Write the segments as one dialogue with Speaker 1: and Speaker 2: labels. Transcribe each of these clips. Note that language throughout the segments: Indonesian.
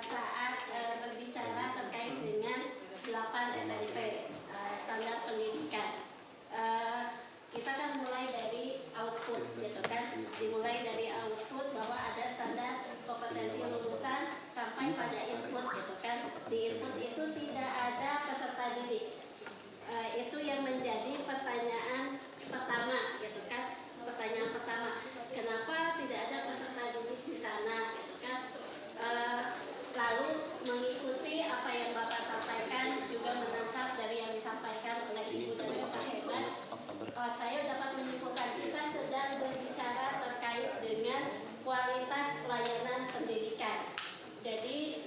Speaker 1: saat berbicara terkait dengan 8 SMP standar pendidikan. Kita kan mulai dari output gitu kan, dimulai dari output bahwa ada standar kompetensi lulusan sampai pada input gitu kan. Di input itu tidak ada peserta didik. Itu yang menjadi pertanyaan pertama gitu kan. Pertanyaan pertama, kenapa tidak ada peserta didik di sana gitu kan. Lalu mengikuti apa yang Bapak sampaikan, juga menangkap dari yang disampaikan oleh Ibu dan Bapak hebat. Saya dapat menyimpulkan kita sedang berbicara terkait dengan kualitas layanan pendidikan. Jadi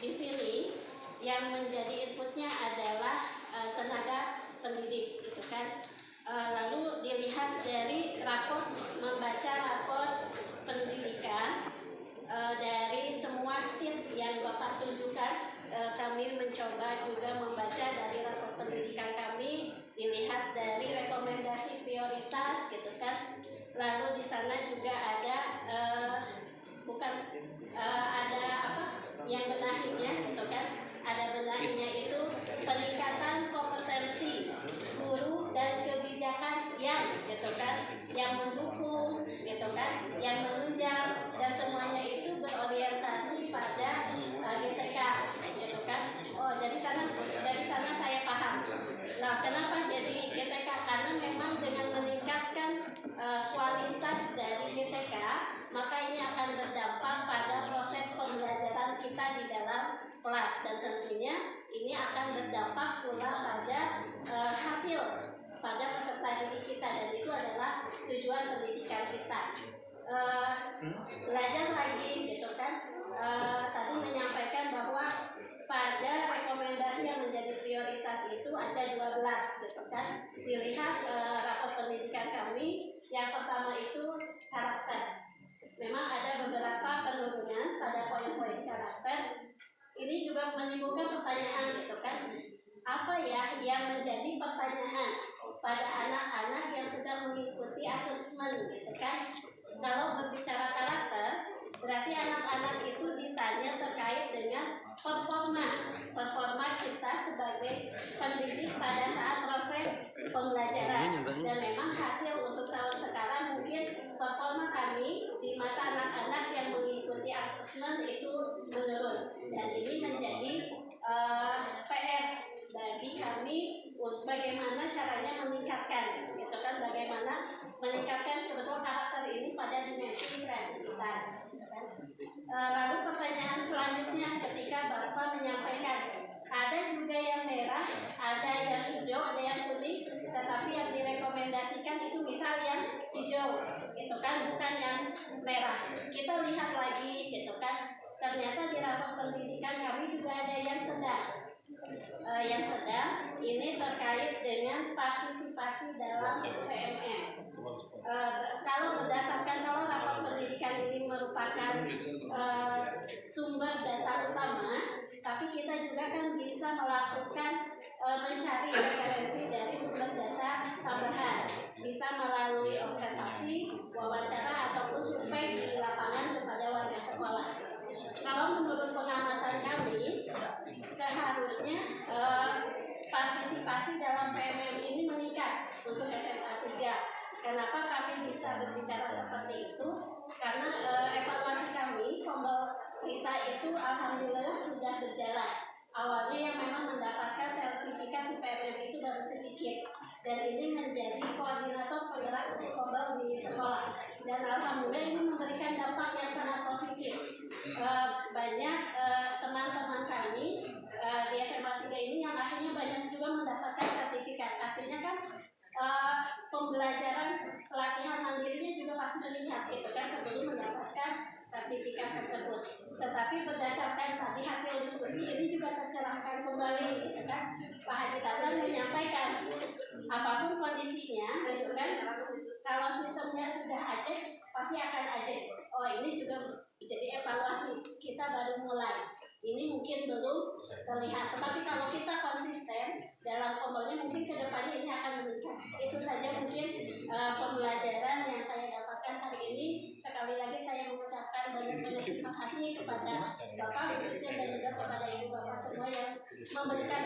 Speaker 1: di sini yang menjadi inputnya adalah tenaga pendidik, gitu kan. Lalu dilihat dari raport, membaca raport pendidikan dari semua sheet yang Bapak tunjukkan. Kami mencoba juga membaca dari raport pendidikan kami, dilihat dari rekomendasi prioritas gitu kan. Lalu di sana juga ada ada apa yang benahinya gitu kan. Ada benahinya itu peningkatan kompetensi guru dan kebijakan yang gitu kan, yang mendukung gitu kan, yang menunjang, dan semuanya itu berorientasi pada GTK gitu kan. Dari sana saya paham. Nah, kenapa jadi GTK? Karena memang dengan meningkatkan kualitas dari GTK, maka ini akan berdampak pada proses pembelajaran kita di dalam kelas, dan tentunya ini akan berdampak pula pada hasil pada peserta didik kita, dan itu adalah tujuan pendidikan kita. Belajar lagi gitu kan. Tadi menyampaikan bahwa pada rekomendasi yang menjadi prioritas itu ada 12 gitu kan. Dilihat rapor pendidikan kami, yang pertama itu karakter. Memang ada beberapa penurunan pada poin-poin karakter. Ini juga menimbulkan pertanyaan gitu kan. Apa ya yang menjadi pertanyaan pada anak-anak yang sedang mengikuti asesmen gitu kan. Kalau berbicara karakter, berarti anak-anak itu ditanya terkait dengan performa kita sebagai pendidik pada saat proses pembelajaran. Dan memang hasil untuk tahun sekarang mungkin performa kami di mata anak-anak yang mengikuti asesmen itu menurun, dan ini menjadi PR bagi kami bagaimana caranya meningkatkan gitu kan, bagaimana meningkatkan kedua karakter ini pada dimensi kreativitas gitu kan. Lalu pertanyaan selanjutnya ketika Bapak menyampaikan, ada juga yang merah, ada yang hijau, ada yang kuning, tetapi yang direkomendasikan itu misal yang hijau gitu kan, bukan yang merah. Kita lihat lagi gitu kan, ternyata di rapor pendidikan kami juga ada yang sedang. Yang sedang ini terkait dengan partisipasi dalam PMM. Kalau rapor pendidikan ini merupakan sumber data utama, tapi kita juga kan bisa melakukan mencari referensi dari sumber data tambahan, bisa melalui observasi, wawancara, ataupun survei di lapangan kepada warga sekolah. Kalau menurut pengamatan kami, seharusnya partisipasi dalam PMM ini meningkat untuk SMA 3. Kenapa kami bisa berbicara seperti itu? Karena evaluasi kami, Kombel kita itu alhamdulillah sudah berjalan. Awalnya yang memang mendapatkan sertifikat di PMM itu baru sedikit, dan ini menjadi koordinator penggerak untuk Kombel di sekolah, dan alhamdulillah ini memberikan dampak yang sangat positif. Banyak teman-teman kami di SMA 3 ini yang akhirnya banyak juga mendapatkan sertifikat. Artinya kan pembelajaran pelatihan mandirinya juga pasti meningkat gitu kan sebelum mendapatkan sertifikat tersebut. Tetapi berdasarkan tadi hasil diskusi ini juga tercerahkan kembali gitu kan. Pak Haji Tatan menyampaikan apapun kondisinya gitu kan, kalau sistemnya sudah ajak pasti akan ajak. Ini juga jadi evaluasi, kita baru mulai. Ini mungkin belum terlihat, tetapi kalau kita konsisten dalam komponen mungkin kedepannya ini akan meningkat. Itu saja mungkin pembelajaran yang saya dapatkan hari ini. Sekali lagi saya mengucapkan banyak terima kasih kasih kepada Bapak khususnya dan juga kepada Ibu Bapak semua yang memberikan